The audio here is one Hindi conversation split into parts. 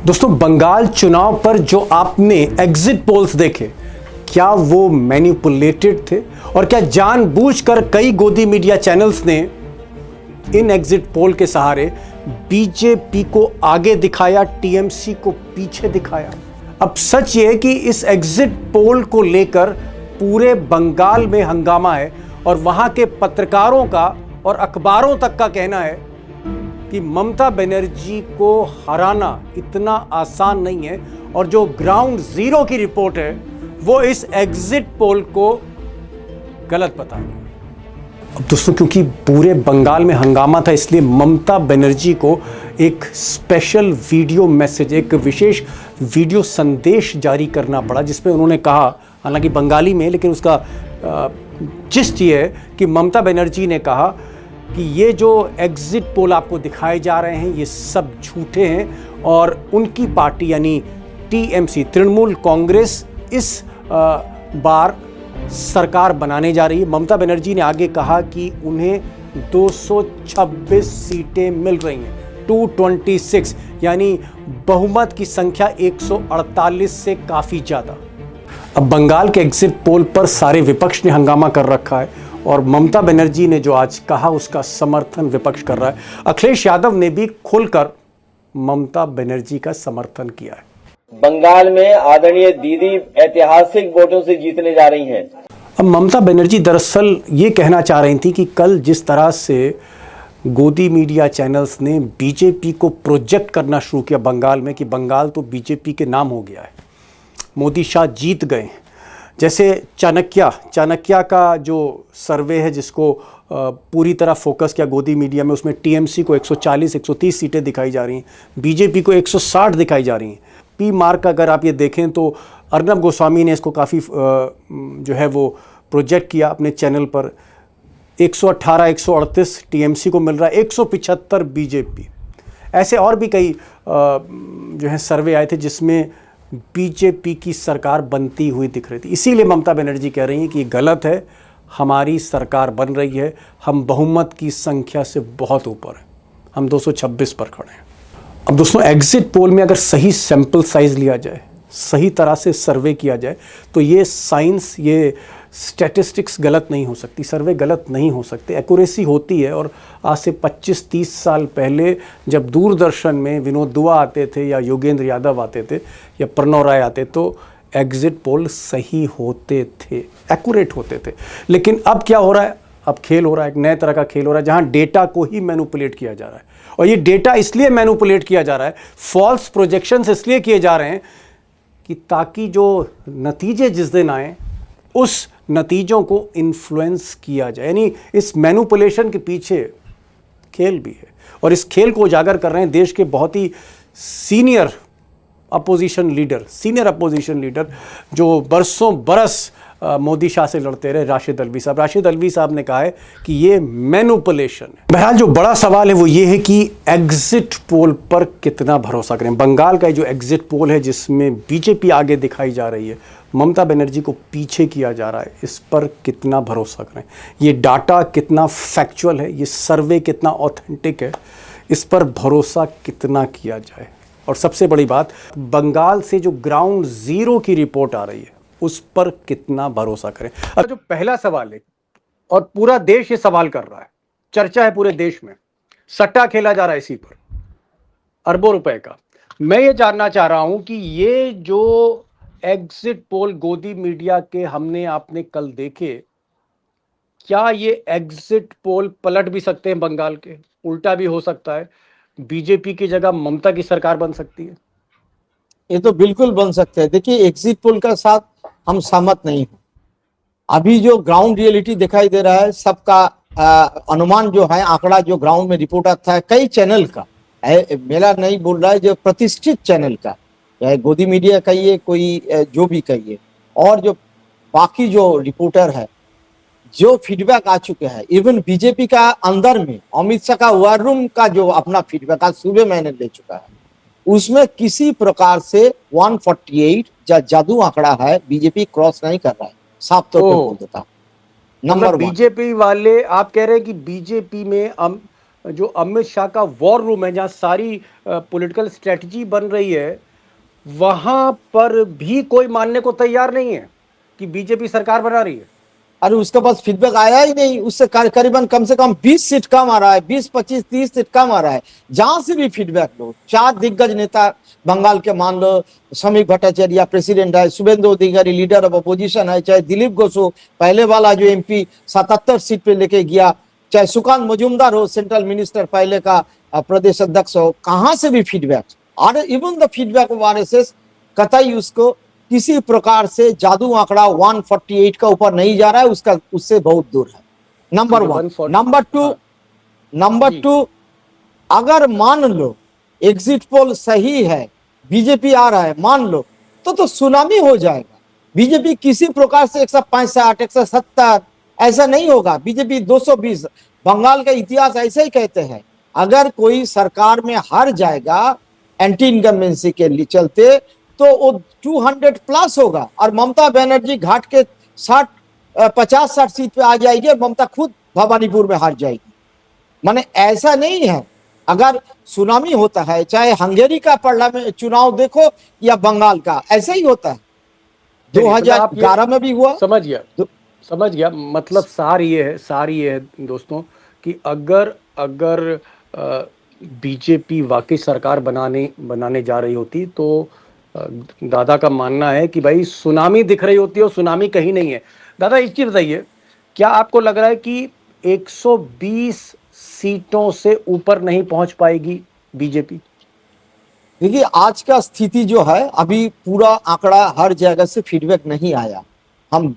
दोस्तों, बंगाल चुनाव पर जो आपने एग्जिट पोल्स देखे, क्या वो मैनिपुलेटेड थे? और क्या जानबूझकर कई गोदी मीडिया चैनल्स ने इन एग्जिट पोल के सहारे बीजेपी को आगे दिखाया, टीएमसी को पीछे दिखाया? अब सच ये है कि इस एग्जिट पोल को लेकर पूरे बंगाल में हंगामा है और वहां के पत्रकारों का और अखबारों तक का कहना है कि ममता बनर्जी को हराना इतना आसान नहीं है और जो ग्राउंड जीरो की रिपोर्ट है वो इस एग्जिट पोल को गलत बता रही है। अब दोस्तों, क्योंकि पूरे बंगाल में हंगामा था, इसलिए ममता बनर्जी को एक स्पेशल वीडियो मैसेज, एक विशेष वीडियो संदेश जारी करना पड़ा, जिसमें उन्होंने कहा, हालांकि बंगाली में, लेकिन उसका जिस्ट ये है कि ममता बनर्जी ने कहा कि ये जो एग्जिट पोल आपको दिखाए जा रहे हैं ये सब झूठे हैं और उनकी पार्टी यानी टीएमसी, तृणमूल कांग्रेस, इस बार सरकार बनाने जा रही है। ममता बनर्जी ने आगे कहा कि उन्हें 226 सीटें मिल रही हैं, 226, यानी बहुमत की संख्या 148 से काफ़ी ज़्यादा। अब बंगाल के एग्जिट पोल पर सारे विपक्ष ने हंगामा कर रखा है और ममता बनर्जी ने जो आज कहा उसका समर्थन विपक्ष कर रहा है। अखिलेश यादव ने भी खुलकर ममता बनर्जी का समर्थन किया है। बंगाल में आदरणीय दीदी ऐतिहासिक वोटों से जीतने जा रही हैं। अब ममता बनर्जी दरअसल ये कहना चाह रही थी कि कल जिस तरह से गोदी मीडिया चैनल्स ने बीजेपी को प्रोजेक्ट करना शुरू किया बंगाल में कि बंगाल तो बीजेपी के नाम हो गया है, मोदी शाह जीत गए, जैसे चाणक्य का जो सर्वे है जिसको पूरी तरह फोकस किया गोदी मीडिया में, उसमें टीएमसी को 140-130 सीटें दिखाई जा रही हैं, बीजेपी को 160 दिखाई जा रही हैं। पी मार्क अगर आप ये देखें तो अर्नब गोस्वामी ने इसको काफ़ी जो है वो प्रोजेक्ट किया अपने चैनल पर। 118-138 टीएमसी को मिल रहा है, 175 बीजेपी। ऐसे और भी कई जो है सर्वे आए थे जिसमें बीजेपी की सरकार बनती हुई दिख रही थी। इसीलिए ममता बनर्जी कह रही हैं कि ये गलत है, हमारी सरकार बन रही है, हम बहुमत की संख्या से बहुत ऊपर हैं, हम 226 पर खड़े हैं। अब दोस्तों, एग्जिट पोल में अगर सही सैंपल साइज लिया जाए, सही तरह से सर्वे किया जाए तो ये साइंस, ये स्टैटिस्टिक्स गलत नहीं हो सकती, सर्वे गलत नहीं हो सकते, एक्यूरेसी होती है। और आज से 25-30 साल पहले जब दूरदर्शन में विनोद दुआ आते थे या योगेंद्र यादव आते थे या प्रणव राय आते तो एग्जिट पोल सही होते थे, एक्यूरेट होते थे। लेकिन अब क्या हो रहा है? अब खेल हो रहा है, एक नए तरह का खेल हो रहा है जहां डेटा को ही मैनिपुलेट किया जा रहा है। और ये डेटा इसलिए मैनिपुलेट किया जा रहा है, फॉल्स प्रोजेक्शंस इसलिए किए जा रहे हैं कि ताकि जो नतीजे जिस दिन आए उस नतीजों को इन्फ्लुएंस किया जाए। यानी इस मैनिपुलेशन के पीछे खेल भी है और इस खेल को उजागर कर रहे हैं देश के बहुत ही सीनियर अपोजिशन लीडर जो बरसों बरस मोदी शाह से लड़ते रहे, राशिद अल्वी साहब ने कहा है कि ये मैनिपुलेशन है। बहरहाल जो बड़ा सवाल है वो ये है कि एग्जिट पोल पर कितना भरोसा करें। बंगाल का जो एग्जिट पोल है जिसमें बीजेपी आगे दिखाई जा रही है, ममता बनर्जी को पीछे किया जा रहा है, इस पर कितना भरोसा करें? ये डाटा कितना फैक्चुअल है, ये सर्वे कितना ऑथेंटिक है, इस पर भरोसा कितना किया जाए? और सबसे बड़ी बात, बंगाल से जो ग्राउंड जीरो की रिपोर्ट आ रही है उस पर कितना भरोसा करें? अब जो पहला सवाल है और पूरा देश ये सवाल कर रहा है, चर्चा है पूरे देश में, सट्टा खेला जा रहा है इसी पर अरबों रुपए का। मैं ये जानना चाह रहा हूं कि ये जो एग्जिट पोल गोदी मीडिया के हमने आपने कल देखे, क्या ये एग्जिट पोल पलट भी सकते हैं बंगाल के? उल्टा भी हो सकता है, बीजेपी की जगह ममता की सरकार बन सकती है। ये तो बिल्कुल बन सकते हैं। देखिए, एग्जिट पोल का साथ हम सहमत नहीं हैं। अभी जो ग्राउंड रियलिटी दिखाई दे रहा है, सबका अनुमान जो है, आंकड़ा जो ग्राउंड में रिपोर्ट आता है कई चैनल का, मेरा नहीं बोल रहा है, जो प्रतिष्ठित चैनल का, चाहे गोदी मीडिया कहिए, कोई जो भी कहिए, और जो बाकी जो रिपोर्टर है, जो फीडबैक आ चुके हैं, इवन बीजेपी का अंदर में अमित शाह का वार रूम का जो अपना फीडबैक आज सुबह मैंने ले चुका है, उसमें किसी प्रकार से 148 जादू आंकड़ा है, बीजेपी क्रॉस नहीं कर रहा है, साफ तौर पे बोल देता हूं। नंबर वन, बीजेपी वाले आप कह रहे हैं कि बीजेपी में जो अमित शाह का वॉर रूम है, जहां सारी पॉलिटिकल स्ट्रेटजी बन रही है, वहां पर भी कोई मानने को तैयार नहीं है कि बीजेपी सरकार बना रही है। अरे उसके पास फीडबैक आया ही नहीं, उससे करीबन कम से कम 20 सीट कम आ रहा है, 20, 25, 30 सीट कम आ रहा है। जहां से भी फीडबैक लो, 4 दिग्गज नेता बंगाल के मान लो, श्रमिक भट्टाचार्य प्रेसिडेंट है, शुभेंदु अधिकारी लीडर ऑफ अपोजिशन है, चाहे दिलीप घोष पहले वाला जो एमपी 77 सीट पे लेके गया, चाहे सुकांत मजूमदार हो सेंट्रल मिनिस्टर पहले का प्रदेश अध्यक्ष हो, कहां से भी फीडबैक, और even the feedback of RSS कतई उसको किसी प्रकार से जादू आंकड़ा 148 का ऊपर नहीं जा रहा है, उसका उससे बहुत दूर है। नंबर ठीक है, 1। 140 नंबर जी। 2, अगर मान लो एग्जिट पोल सही है, बीजेपी आ रहा है, मान लो, तो सुनामी हो जाएगा। बीजेपी किसी प्रकार से 165, 170 ऐसा नहीं होगा, बीजेपी 220। बंगाल का इतिहास ऐसे ही कहते हैं, अगर कोई सरकार में हार जाएगा एंटी इनकम्बेंसी के लिए चलते, तो वो 200 प्लस होगा, और ममता बनर्जी घाट के 50-60 सीट पे आ जाएगी, और ममता खुद भवानीपुर में हार जाएगी। माने ऐसा नहीं है, अगर सुनामी होता है, चाहे हंगेरी का पार्लियामेंट चुनाव देखो या बंगाल का, ऐसा ही होता है। नहीं, मतलब आप 2011 में भी हुआ। समझ गया। मतलब सार ये है दोस्तों कि अगर अगर बीजेपी वाकई सरकार बनाने जा रही होती, तो दादा का मानना है कि भाई सुनामी दिख रही होती है और सुनामी कहीं नहीं है। दादा एक चीज बताइए, क्या आपको लग रहा है कि 120 सीटों से ऊपर नहीं पहुंच पाएगी बीजेपी? देखिए आज का स्थिति जो है, अभी पूरा आंकड़ा हर जगह से फीडबैक नहीं आया। हम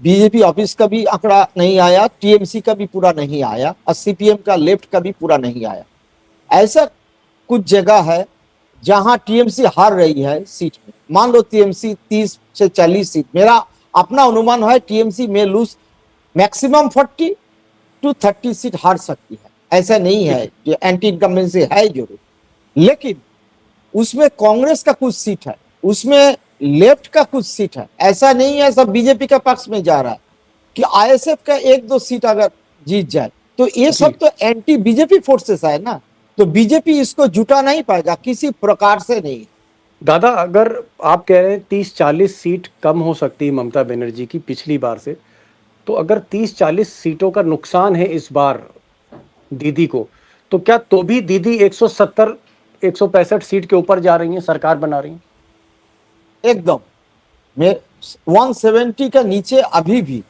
बीजेपी ऑफिस का भी आंकड़ा नहीं आया, टीएमसी का भी पूरा नहीं आया, और सीपीएम का लेफ्ट का भी पूरा नहीं आया। ऐसा कुछ जगह है जहां टीएमसी हार रही है सीट में। मान लो टीएमसी 30 से 40 सीट, मेरा अपना अनुमान है टीएमसी में लूज मैक्सिमम 40 to 30 सीट हार सकती है। ऐसा नहीं है कि एंटी इनकम्बेंसी है जरूर, लेकिन उसमें कांग्रेस का कुछ सीट है, उसमें लेफ्ट का कुछ सीट है। ऐसा नहीं है सब बीजेपी के पक्ष में जा रहा है कि आईएसएफ का 1-2 सीट अगर जीत जाए, तो ये सब तो एंटी बीजेपी फोर्सेस है ना, तो बीजेपी इसको जुटा नहीं पाएगा किसी प्रकार से नहीं। दादा अगर आप कह रहे हैं 30-40 सीट कम हो सकती है ममता बनर्जी की पिछली बार से, तो अगर 30-40 सीटों का नुकसान है इस बार दीदी को, तो क्या तो भी दीदी 170-165 सीट के ऊपर जा रही हैं, सरकार बना रही हैं? एकदम में 170 का नीचे अभी भी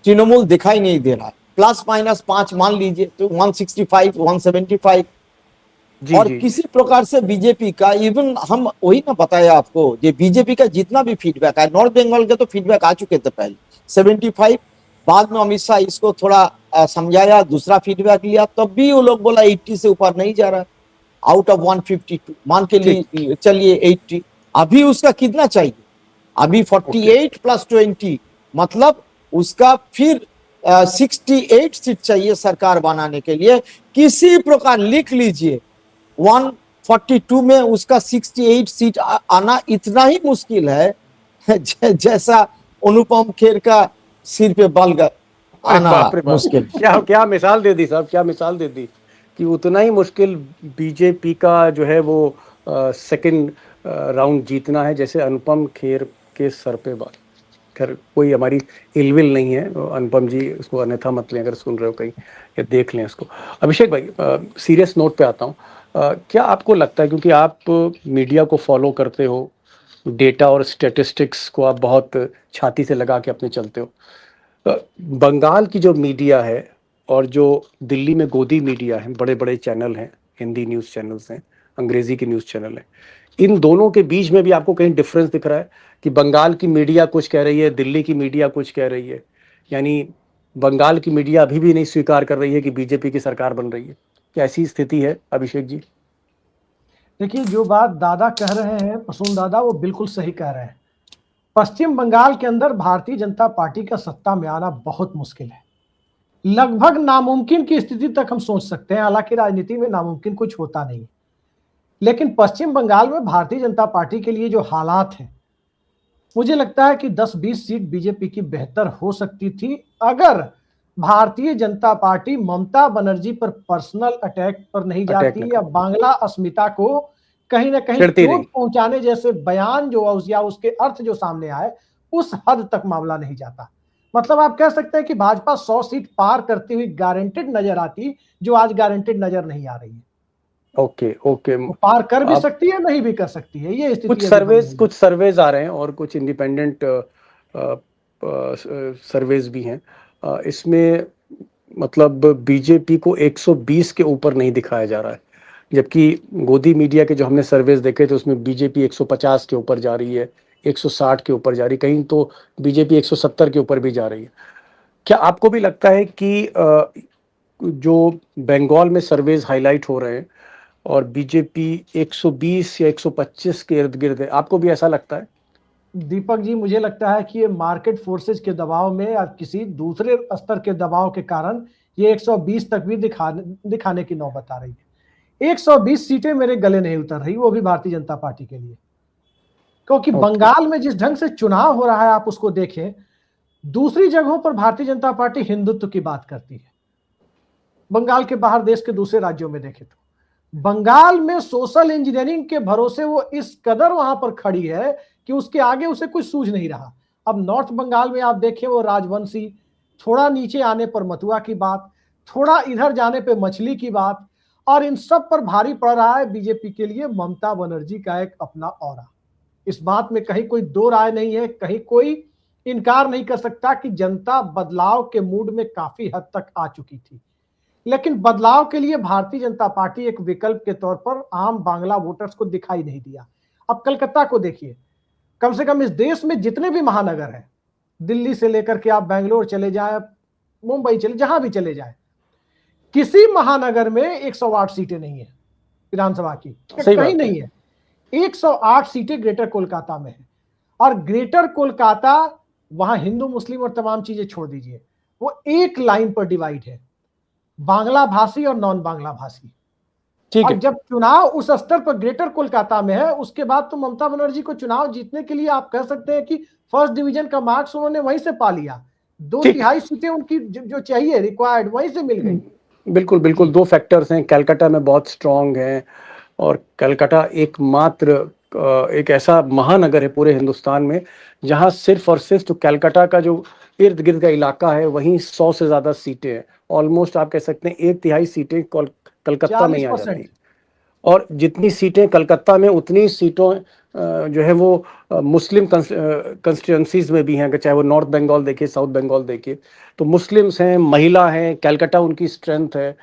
तृणमूल दिखाई नहीं दे रहा है, प्लस माइनस 5 मान लीजिए तो 165, 175। और जी। किसी प्रकार से बीजेपी का, इवन हम वही ना बताया आपको, ये बीजेपी का जितना भी फीडबैक है, नॉर्थ बंगाल के तो फीडबैक आ चुके थे पहले 75, बाद में अमित शाह इसको थोड़ा समझाया, दूसरा फीडबैक लिया, तब भी वो लोग बोला 80 से ऊपर नहीं जा रहा, आउट ऑफ 152 मान के लिए चलिए 80। अभी उसका कितना चाहिए, अभी 48 प्लस 20, मतलब उसका फिर 68 सीट चाहिए सरकार बनाने के लिए। किसी प्रकार लिख लीजिए 142 में उसका 68 सीट आना इतना ही मुश्किल है जैसा अनुपम खेर का सिर पे बल आना मुश्किल। क्या मिसाल दे दी साहब, क्या मिसाल दे दी कि उतना ही मुश्किल बीजेपी का जो है वो सेकंड राउंड जीतना है जैसे अनुपम खेर के सर पे बाल। खैर कोई हमारी इलविल नहीं है, अनुपम जी उसको अन्यथा मत लें अगर सुन रहे हो कहीं, या देख लें इसको। अभिषेक भाई सीरियस नोट पे आता हूँ, क्या आपको लगता है, क्योंकि आप मीडिया को फॉलो करते हो, डेटा और स्टैटिस्टिक्स को आप बहुत छाती से लगा के अपने चलते हो, बंगाल की जो मीडिया है और जो दिल्ली में गोदी मीडिया है, बड़े बड़े चैनल हैं, हिंदी न्यूज़ चैनल्स हैं, अंग्रेज़ी की न्यूज़ चैनल हैं, इन दोनों के बीच में भी आपको कहीं डिफरेंस दिख रहा है कि बंगाल की मीडिया कुछ कह रही है, दिल्ली की मीडिया कुछ कह रही है, यानी बंगाल की मीडिया अभी भी नहीं स्वीकार कर रही है कि बीजेपी की सरकार बन रही है? क्या ऐसी स्थिति है अभिषेक जी? देखिए, जो बात दादा कह रहे हैं, प्रसून दादा, वो बिल्कुल सही कह रहे हैं। पश्चिम बंगाल के अंदर भारतीय जनता पार्टी का सत्ता में आना बहुत मुश्किल है, लगभग नामुमकिन की स्थिति तक हम सोच सकते हैं। हालांकि राजनीति में नामुमकिन कुछ होता नहीं, लेकिन पश्चिम बंगाल में भारतीय जनता पार्टी के लिए जो हालात हैं, मुझे लगता है कि 10-20 सीट बीजेपी की बेहतर हो सकती थी अगर भारतीय जनता पार्टी ममता बनर्जी पर पर्सनल अटैक पर नहीं जाती या बांग्ला अस्मिता को कहीं ना कहीं चोट पहुंचाने जैसे बयान जो या उसके अर्थ जो सामने आए उस हद तक मामला नहीं जाता। मतलब आप कह सकते हैं कि भाजपा 100 सीट पार करती हुई गारंटेड नजर आती, जो आज गारंटेड नजर नहीं आ रही है। ओके पार कर भी सकती है, नहीं भी कर सकती है, ये स्थिति। कुछ सर्वेज आ रहे हैं और कुछ इंडिपेंडेंट सर्वेज भी हैं। इसमें मतलब बीजेपी को 120 के ऊपर नहीं दिखाया जा रहा है, जबकि गोदी मीडिया के जो हमने सर्वेज देखे थे उसमें बीजेपी 150 के ऊपर जा रही है, 160 के ऊपर जा रही है, कहीं तो बीजेपी 170 के ऊपर भी जा रही है। क्या आपको भी लगता है कि जो बंगाल में सर्वेज हाईलाइट हो रहे हैं और बीजेपी 120 या 125 के इर्द गिर्द है, आपको भी ऐसा लगता है? दीपक जी, मुझे लगता है कि ये मार्केट फोर्सेज के दबाव में या किसी दूसरे स्तर के दबाव के कारण ये 120 तक भी दिखाने की नौबत आ रही है। 120 सीटें मेरे गले नहीं उतर रही, वो भी भारतीय जनता पार्टी के लिए, क्योंकि बंगाल में जिस ढंग से चुनाव हो रहा है आप उसको देखें। दूसरी जगहों पर भारतीय जनता पार्टी हिंदुत्व की बात करती है, बंगाल के बाहर देश के दूसरे राज्यों में देखें तो बंगाल में सोशल इंजीनियरिंग के भरोसे वो इस कदर वहां पर खड़ी है कि उसके आगे उसे कुछ सूझ नहीं रहा। अब नॉर्थ बंगाल में आप देखें, वो राजवंशी, थोड़ा नीचे आने पर मतुआ की बात, थोड़ा इधर जाने पे मछली की बात, और इन सब पर भारी पड़ रहा है बीजेपी के लिए ममता बनर्जी का एक अपना ऑरा। इस बात में कहीं कोई दो राय नहीं है, कहीं कोई इनकार नहीं कर सकता कि जनता बदलाव के मूड में काफी हद तक आ चुकी थी, लेकिन बदलाव के लिए भारतीय जनता पार्टी एक विकल्प के तौर पर आम बांग्ला वोटर्स को दिखाई नहीं दिया। अब कलकत्ता को देखिए, कम से कम इस देश में जितने भी महानगर हैं, दिल्ली से लेकर के आप बेंगलोर चले जाए, मुंबई चले, जहां भी चले जाए, किसी महानगर में 108 सीटें नहीं है विधानसभा की, कहीं नहीं है। 108 सीटें ग्रेटर कोलकाता में है, और ग्रेटर कोलकाता वहां हिंदू मुस्लिम और तमाम चीजें छोड़ दीजिए, वो एक लाइन पर डिवाइड है, बांग्ला भाषी और नॉन बांग्ला भाषी। और जब चुनाव उस स्तर पर ग्रेटर कोलकाता में है, उसके बाद तो ममता बनर्जी को चुनाव जीतने के लिए आप कह सकते हैं कि फर्स्ट डिवीजन का मार्क्स उन्होंने वहीं से पा लिया। 2/3 सीटें उनकी जो चाहिए रिक्वायर्ड वहीं से मिल गई। बिल्कुल दो फैक्टर्स हैं, कलकत्ता में बहुत स्ट्रांग है, और कलकत्ता एकमात्र एक ऐसा महानगर है पूरे हिंदुस्तान में जहां सिर्फ और सिर्फ तो कलकत्ता का जो इर्द गिर्द का इलाका है वहीं 100 से ज्यादा सीटें हैं। ऑलमोस्ट आप कह सकते हैं 1/3 सीटें कलकत्ता में ही आ जाती हैं, और जितनी सीटें कलकत्ता में उतनी सीटों जो है वो मुस्लिम कंस्टिट्यूंसीज में भी हैं, चाहे वो नॉर्थ बंगाल देखिए, साउथ बंगाल देखिए, तो मुस्लिम्स हैं, महिला हैं, कलकत्ता उनकी स्ट्रेंथ है।